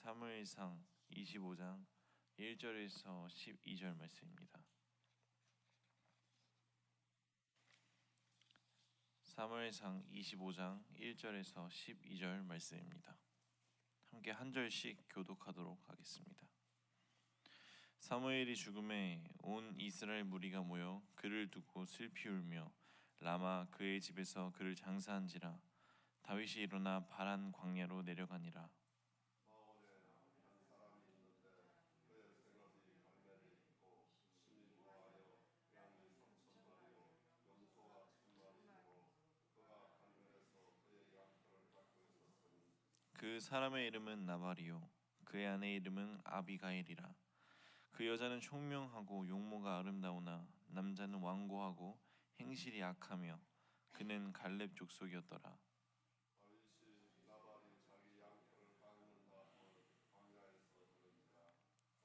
사무엘상 25장 1절에서 12절 말씀입니다. 사무엘상 25장 1절에서 12절 말씀입니다. 함께 한 절씩 교독하도록 하겠습니다. 사무엘이 죽음에 온 이스라엘 무리가 모여 그를 두고 슬피 울며 라마 그의 집에서 그를 장사한지라. 다윗이 일어나 바란 광야로 내려가니라. 그 사람의 이름은 나발이요 그의 아내의 이름은 아비가일이라. 그 여자는 총명하고 용모가 아름다우나 남자는 완고하고 행실이 악하며 그는 갈렙 족속이었더라.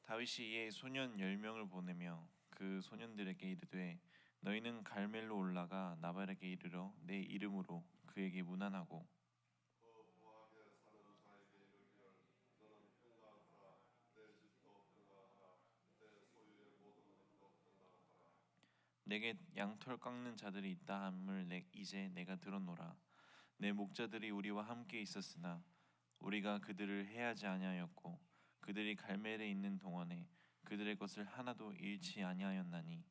다윗이 이에 소년 10명을 보내며 그 소년들에게 이르되 너희는 갈멜로 올라가 나발에게 이르러 내 이름으로 그에게 문안하고 내게 양털 깎는 자들이 있다 함을 이제 내가 들었노라. 내 목자들이 우리와 함께 있었으나 우리가 그들을 해하지 아니하였고 그들이 갈멜에 있는 동안에 그들의 것을 하나도 잃지 아니하였나니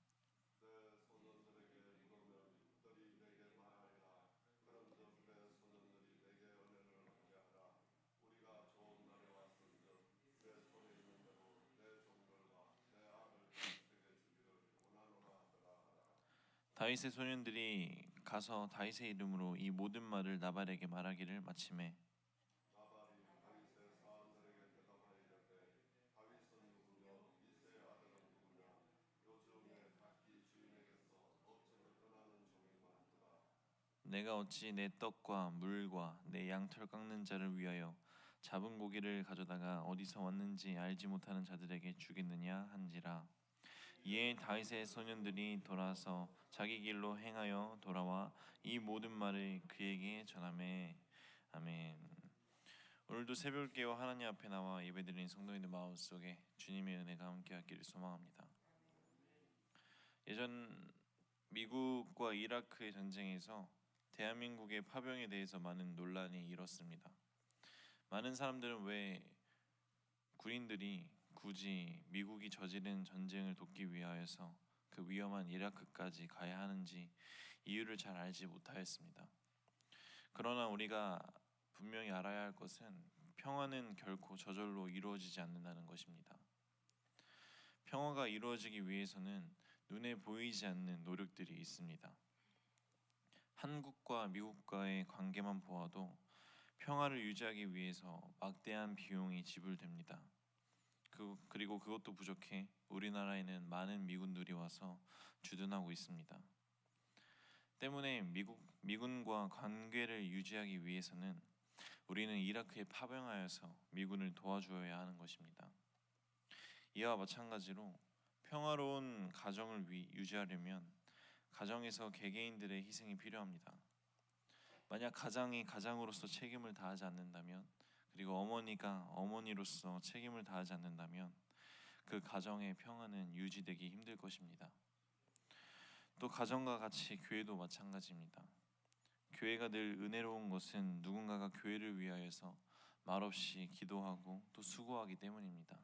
다윗의 소년들이 가서 다윗의 이름으로 이 모든 말을 나발에게 말하기를 마치매 내가 어찌 내 떡과 물과 내 양털 깎는 자를 위하여 잡은 고기를 가져다가 어디서 왔는지 알지 못하는 자들에게 주겠느냐 한지라. 이에 다윗의 소년들이 돌아서 자기 길로 행하여 돌아와 이 모든 말을 그에게 전하매. 아멘. 오늘도 새벽을 깨어 하나님 앞에 나와 예배드리는 성도님들 마음속에 주님의 은혜가 함께하기를 소망합니다. 예전 미국과 이라크의 전쟁에서 대한민국의 파병에 대해서 많은 논란이 일었습니다. 많은 사람들은 왜 군인들이 굳이 미국이 저지른 전쟁을 돕기 위하여서 그 위험한 이라크까지 가야 하는지 이유를 잘 알지 못하였습니다. 그러나 우리가 분명히 알아야 할 것은 평화는 결코 저절로 이루어지지 않는다는 것입니다. 평화가 이루어지기 위해서는 눈에 보이지 않는 노력들이 있습니다. 한국과 미국과의 관계만 보아도 평화를 유지하기 위해서 막대한 비용이 지불됩니다. 그리고 그것도 부족해 우리나라에는 많은 미군들이 와서 주둔하고 있습니다. 때문에 미군과 관계를 유지하기 위해서는 우리는 이라크에 파병하여서 미군을 도와주어야 하는 것입니다. 이와 마찬가지로 평화로운 가정을 유지하려면 가정에서 개개인들의 희생이 필요합니다. 만약 가장이 가장으로서 책임을 다하지 않는다면, 그리고 어머니가 어머니로서 책임을 다하지 않는다면 그 가정의 평화는 유지되기 힘들 것입니다. 또 가정과 같이 교회도 마찬가지입니다. 교회가 늘 은혜로운 것은 누군가가 교회를 위하여서 말없이 기도하고 또 수고하기 때문입니다.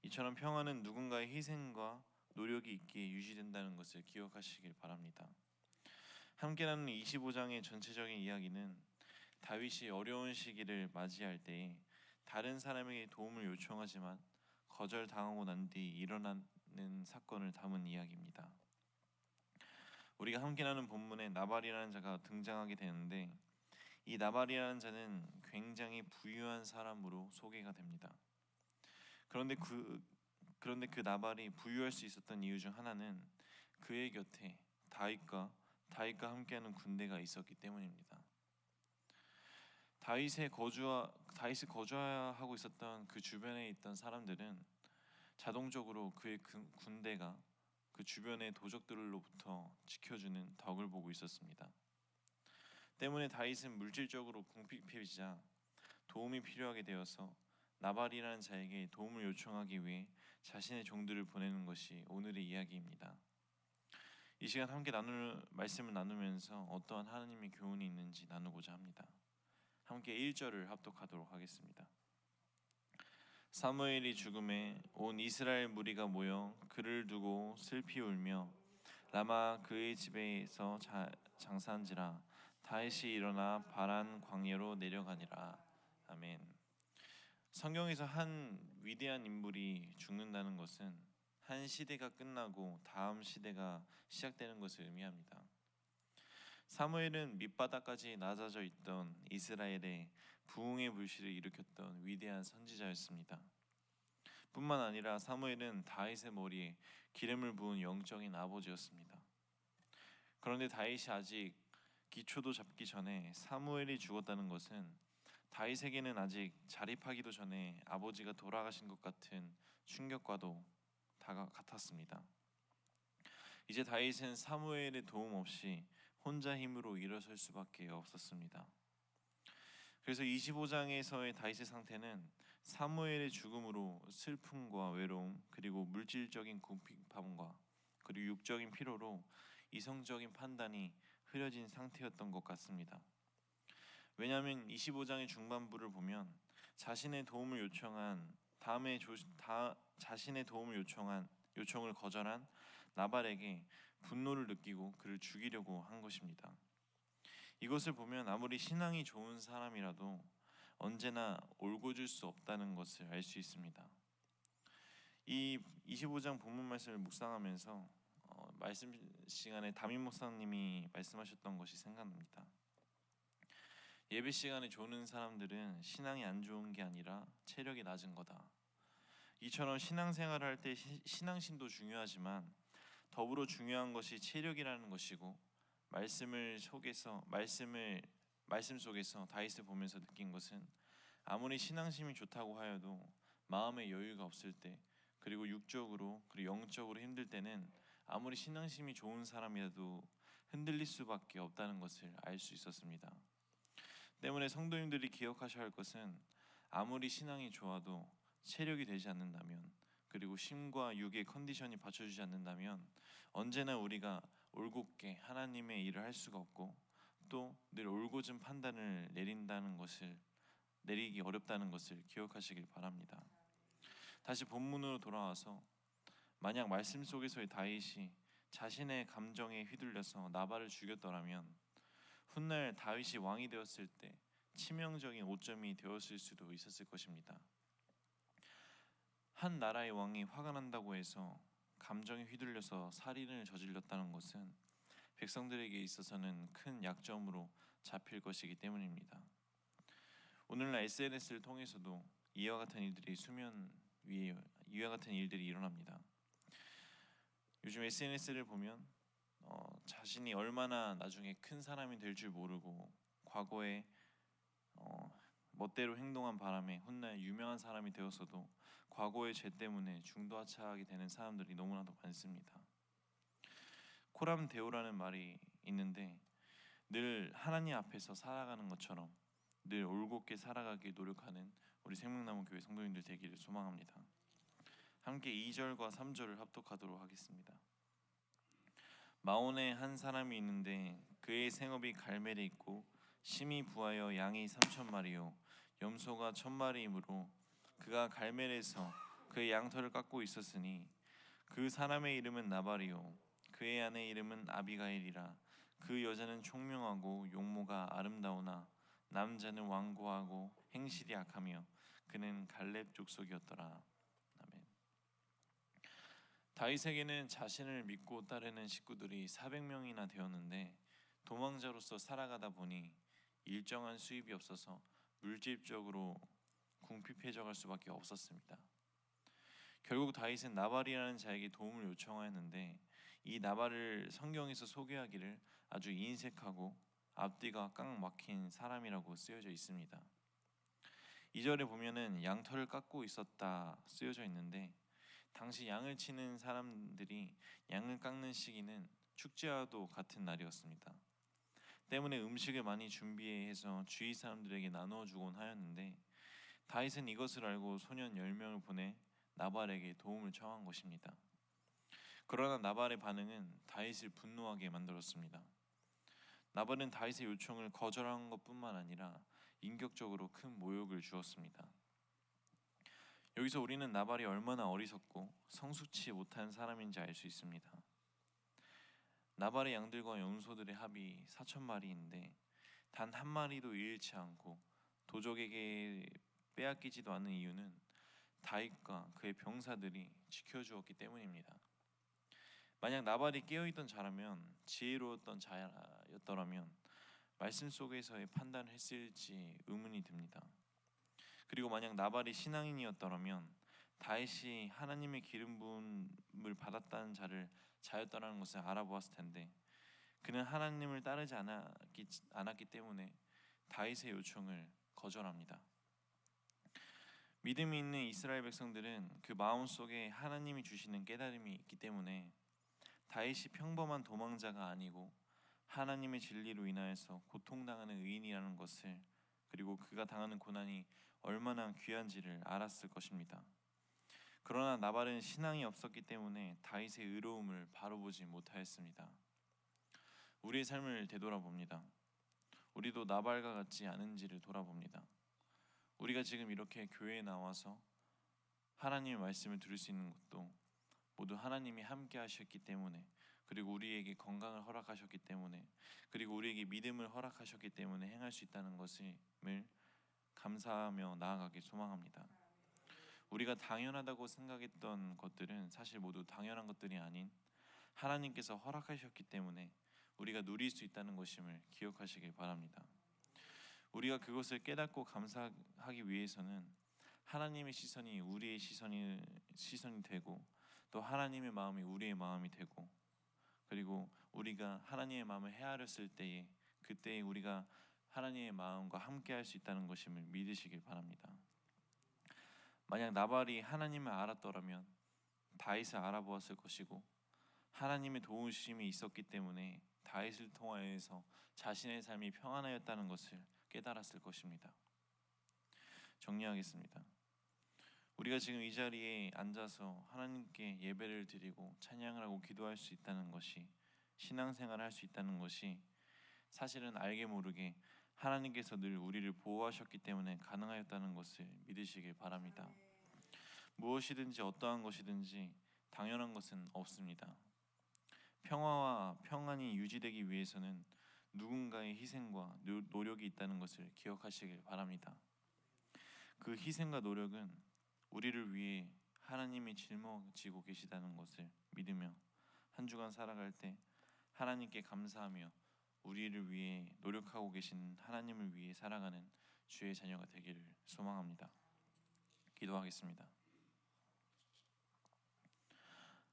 이처럼 평화는 누군가의 희생과 노력이 있기에 유지된다는 것을 기억하시길 바랍니다. 함께 나누는 25장의 전체적인 이야기는 다윗이 어려운 시기를 맞이할 때에 다른 사람에게 도움을 요청하지만 거절당하고 난 뒤 일어나는 사건을 담은 이야기입니다. 우리가 함께 나누는 본문에 나발이라는 자가 등장하게 되는데 이 나발이라는 자는 굉장히 부유한 사람으로 소개가 됩니다. 그런데 그 나발이 부유할 수 있었던 이유 중 하나는 그의 곁에 다윗과 함께하는 군대가 있었기 때문입니다. 다윗이 거주하고 있었던 그 주변에 있던 사람들은 자동적으로 그의 군대가 그 주변의 도적들로부터 지켜주는 덕을 보고 있었습니다. 때문에 다윗은 물질적으로 궁핍해지자 도움이 필요하게 되어서 나발이라는 자에게 도움을 요청하기 위해 자신의 종들을 보내는 것이 오늘의 이야기입니다. 이 시간 함께 나눌 말씀을 나누면서 어떠한 하나님의 교훈이 있는지 나누고자 합니다. 함께 1절을 합독하도록 하겠습니다. 사무엘이 죽음에 온 이스라엘 무리가 모여 그를 두고 슬피 울며 라마 그의 집에서 장사한지라. 다윗이 일어나 바란 광야로 내려가니라. 아멘. 성경에서 한 위대한 인물이 죽는다는 것은 한 시대가 끝나고 다음 시대가 시작되는 것을 의미합니다. 사무엘은 밑바닥까지 낮아져 있던 이스라엘의 부흥의 불씨를 일으켰던 위대한 선지자였습니다. 뿐만 아니라 사무엘은 다윗의 머리에 기름을 부은 영적인 아버지였습니다. 그런데 다윗이 아직 기초도 잡기 전에 사무엘이 죽었다는 것은 다윗에게는 아직 자립하기도 전에 아버지가 돌아가신 것 같은 충격과도 같았습니다. 이제 다윗은 사무엘의 도움 없이 혼자 힘으로 일어설 수밖에 없었습니다. 그래서 25장에서의 다윗의 상태는 사무엘의 죽음으로 슬픔과 외로움, 그리고 물질적인 궁핍함과 그리고 육적인 피로로 이성적인 판단이 흐려진 상태였던 것 같습니다. 왜냐하면 25장의 중반부를 보면 자신의 도움을 요청한 요청을 거절한 나발에게 분노를 느끼고 그를 죽이려고 한 것입니다. 이것을 보면 아무리 신앙이 좋은 사람이라도 언제나 올곧을 수 없다는 것을 알 수 있습니다. 이 25장 본문 말씀을 묵상하면서 말씀 시간에 담임 목사님이 말씀하셨던 것이 생각납니다. 예배 시간에 조는 사람들은 신앙이 안 좋은 게 아니라 체력이 낮은 거다. 이처럼 신앙생활을 할 때 신앙심도 중요하지만 더불어 중요한 것이 체력이라는 것이고, 말씀 속에서 다윗을 보면서 느낀 것은 아무리 신앙심이 좋다고 하여도 마음의 여유가 없을 때, 그리고 육적으로 그리고 영적으로 힘들 때는 아무리 신앙심이 좋은 사람이라도 흔들릴 수밖에 없다는 것을 알 수 있었습니다. 때문에 성도님들이 기억하셔야 할 것은 아무리 신앙이 좋아도 체력이 되지 않는다면, 그리고 심과 육의 컨디션이 받쳐주지 않는다면 언제나 우리가 올곧게 하나님의 일을 할 수가 없고, 또 늘 올곧은 판단을 내리기 어렵다는 것을 기억하시길 바랍니다. 다시 본문으로 돌아와서 만약 말씀 속에서의 다윗이 자신의 감정에 휘둘려서 나발을 죽였더라면 훗날 다윗이 왕이 되었을 때 치명적인 오점이 되었을 수도 있었을 것입니다. 한 나라의 왕이 화가 난다고 해서 감정에 휘둘려서 살인을 저질렀다는 것은 백성들에게 있어서는 큰 약점으로 잡힐 것이기 때문입니다. 오늘날 SNS를 통해서도 이와 같은 일들이 일어납니다. 요즘 SNS를 보면 자신이 얼마나 나중에 큰 사람이 될 줄 모르고 과거에 멋대로 행동한 바람에 훗날 유명한 사람이 되었어도 과거의 죄 때문에 중도하차하게 되는 사람들이 너무나도 많습니다. 코람 데오라는 말이 있는데, 늘 하나님 앞에서 살아가는 것처럼 늘 올곧게 살아가기 노력하는 우리 생명나무 교회 성도님들 되기를 소망합니다. 함께 2절과 3절을 합독하도록 하겠습니다. 마온에 한 사람이 있는데 그의 생업이 갈멜에 있고 심이 부하여 양이 3,000마리요 염소가 1,000마리이므로 그가 갈멜에서 그의 양털을 깎고 있었으니, 그 사람의 이름은 나발이요 그의 아내 이름은 아비가일이라. 그 여자는 총명하고 용모가 아름다우나 남자는 완고하고 행실이 악하며 그는 갈렙 족속이었더라. 아멘. 다윗에게는 자신을 믿고 따르는 식구들이 400명이나 되었는데 도망자로서 살아가다 보니 일정한 수입이 없어서 물질적으로 궁핍해져 갈 수밖에 없었습니다. 결국 다윗은 나발이라는 자에게 도움을 요청하였는데, 이 나발을 성경에서 소개하기를 아주 인색하고 앞뒤가 꽉 막힌 사람이라고 쓰여져 있습니다. 2절에 보면은 양털을 깎고 있었다 쓰여져 있는데, 당시 양을 치는 사람들이 양을 깎는 시기는 축제와도 같은 날이었습니다. 때문에 음식을 많이 준비해서 주위 사람들에게 나누어 주곤 하였는데, 다윗은 이것을 알고 소년 10명을 보내 나발에게 도움을 청한 것입니다. 그러나 나발의 반응은 다윗을 분노하게 만들었습니다. 나발은 다윗의 요청을 거절한 것뿐만 아니라 인격적으로 큰 모욕을 주었습니다. 여기서 우리는 나발이 얼마나 어리석고 성숙치 못한 사람인지 알 수 있습니다. 나발의 양들과 염소들의 합이 4,000마리인데 단 한 마리도 잃지 않고 도적에게 빼앗기지도 않은 이유는 다윗과 그의 병사들이 지켜주었기 때문입니다. 만약 나발이 깨어있던 자라면, 지혜로웠던 자였더라면 말씀 속에서의 판단을 했을지 의문이 듭니다. 그리고 만약 나발이 신앙인이었더라면 다윗이 하나님의 기름 부음을 받았다는 자였다는 것을 알아보았을 텐데, 그는 하나님을 따르지 않았기 때문에 다윗의 요청을 거절합니다. 믿음이 있는 이스라엘 백성들은 그 마음속에 하나님이 주시는 깨달음이 있기 때문에 다윗이 평범한 도망자가 아니고 하나님의 진리로 인하여서 고통당하는 의인이라는 것을, 그리고 그가 당하는 고난이 얼마나 귀한지를 알았을 것입니다. 그러나 나발은 신앙이 없었기 때문에 다윗의 의로움을 바로 보지 못하였습니다. 우리의 삶을 되돌아봅니다. 우리도 나발과 같지 않은지를 돌아봅니다. 우리가 지금 이렇게 교회에 나와서 하나님의 말씀을 들을 수 있는 것도 모두 하나님이 함께 하셨기 때문에, 그리고 우리에게 건강을 허락하셨기 때문에, 그리고 우리에게 믿음을 허락하셨기 때문에 행할 수 있다는 것을 감사하며 나아가길 소망합니다. 우리가 당연하다고 생각했던 것들은 사실 모두 당연한 것들이 아닌 하나님께서 허락하셨기 때문에 우리가 누릴 수 있다는 것임을 기억하시길 바랍니다. 우리가 그것을 깨닫고 감사하기 위해서는 하나님의 시선이 우리의 시선이 되고, 또 하나님의 마음이 우리의 마음이 되고, 그리고 우리가 하나님의 마음을 헤아렸을 때에 그때에 우리가 하나님의 마음과 함께 할 수 있다는 것임을 믿으시길 바랍니다. 만약 나발이 하나님을 알았더라면 다윗을 알아보았을 것이고, 하나님의 도우심이 있었기 때문에 다윗을 통하여서 자신의 삶이 평안하였다는 것을 깨달았을 것입니다. 정리하겠습니다. 우리가 지금 이 자리에 앉아서 하나님께 예배를 드리고 찬양을 하고 기도할 수 있다는 것이, 신앙생활을 할 수 있다는 것이 사실은 알게 모르게 하나님께서 늘 우리를 보호하셨기 때문에 가능하였다는 것을 믿으시길 바랍니다. 무엇이든지 어떠한 것이든지 당연한 것은 없습니다. 평화와 평안이 유지되기 위해서는 누군가의 희생과 노력이 있다는 것을 기억하시길 바랍니다. 그 희생과 노력은 우리를 위해 하나님이 짊어지고 계시다는 것을 믿으며 한 주간 살아갈 때 하나님께 감사하며 우리를 위해 노력하고 계신 하나님을 위해 살아가는 주의 자녀가 되기를 소망합니다. 기도하겠습니다.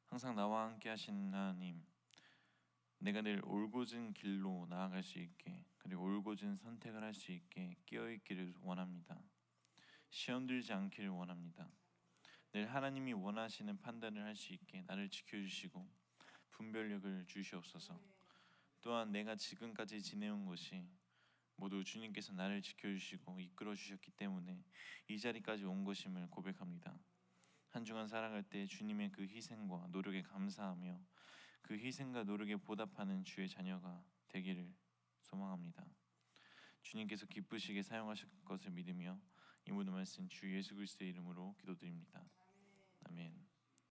항상 나와 함께 하신 하나님, 내가 늘 올곧은 길로 나아갈 수 있게, 그리고 올곧은 선택을 할 수 있게 깨어있기를 원합니다. 시험 들지 않기를 원합니다. 늘 하나님이 원하시는 판단을 할 수 있게 나를 지켜주시고 분별력을 주시옵소서. 또한 내가 지금까지 지내온 것이 모두 주님께서 나를 지켜주시고 이끌어 주셨기 때문에 이 자리까지 온 것임을 고백합니다. 한 주간 살아갈 때 주님의 그 희생과 노력에 감사하며 그 희생과 노력에 보답하는 주의 자녀가 되기를 소망합니다. 주님께서 기쁘시게 사용하실 것을 믿으며 이 모든 말씀 주 예수 그리스도의 이름으로 기도드립니다.